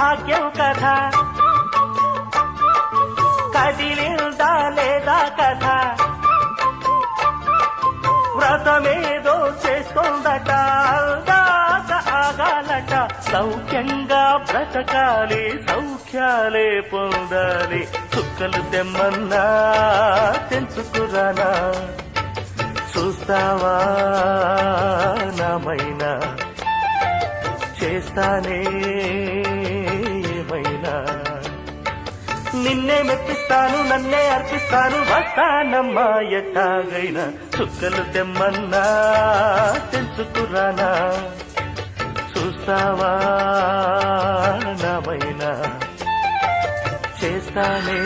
భాగ్యం కథ కదిలిందా లేదా కథ వ్రతమేదో చేస్తోందట దాక ఆగాలట సౌఖ్యంగా బ్రతకాలి సౌఖ్యాలే పొందాలి చుక్కలు తెమ్మన్నా తెంచుకురానా చూస్తావా నామైనా చేస్తానే ఏమైనా నిన్నే మెప్పిస్తాను నన్నే అర్పిస్తాను వస్తానమ్మా ఎట్టాగైనా చుక్కలు తెమ్మన్నా తెంచుకురానా చూస్తావా నామైనా చేస్తానే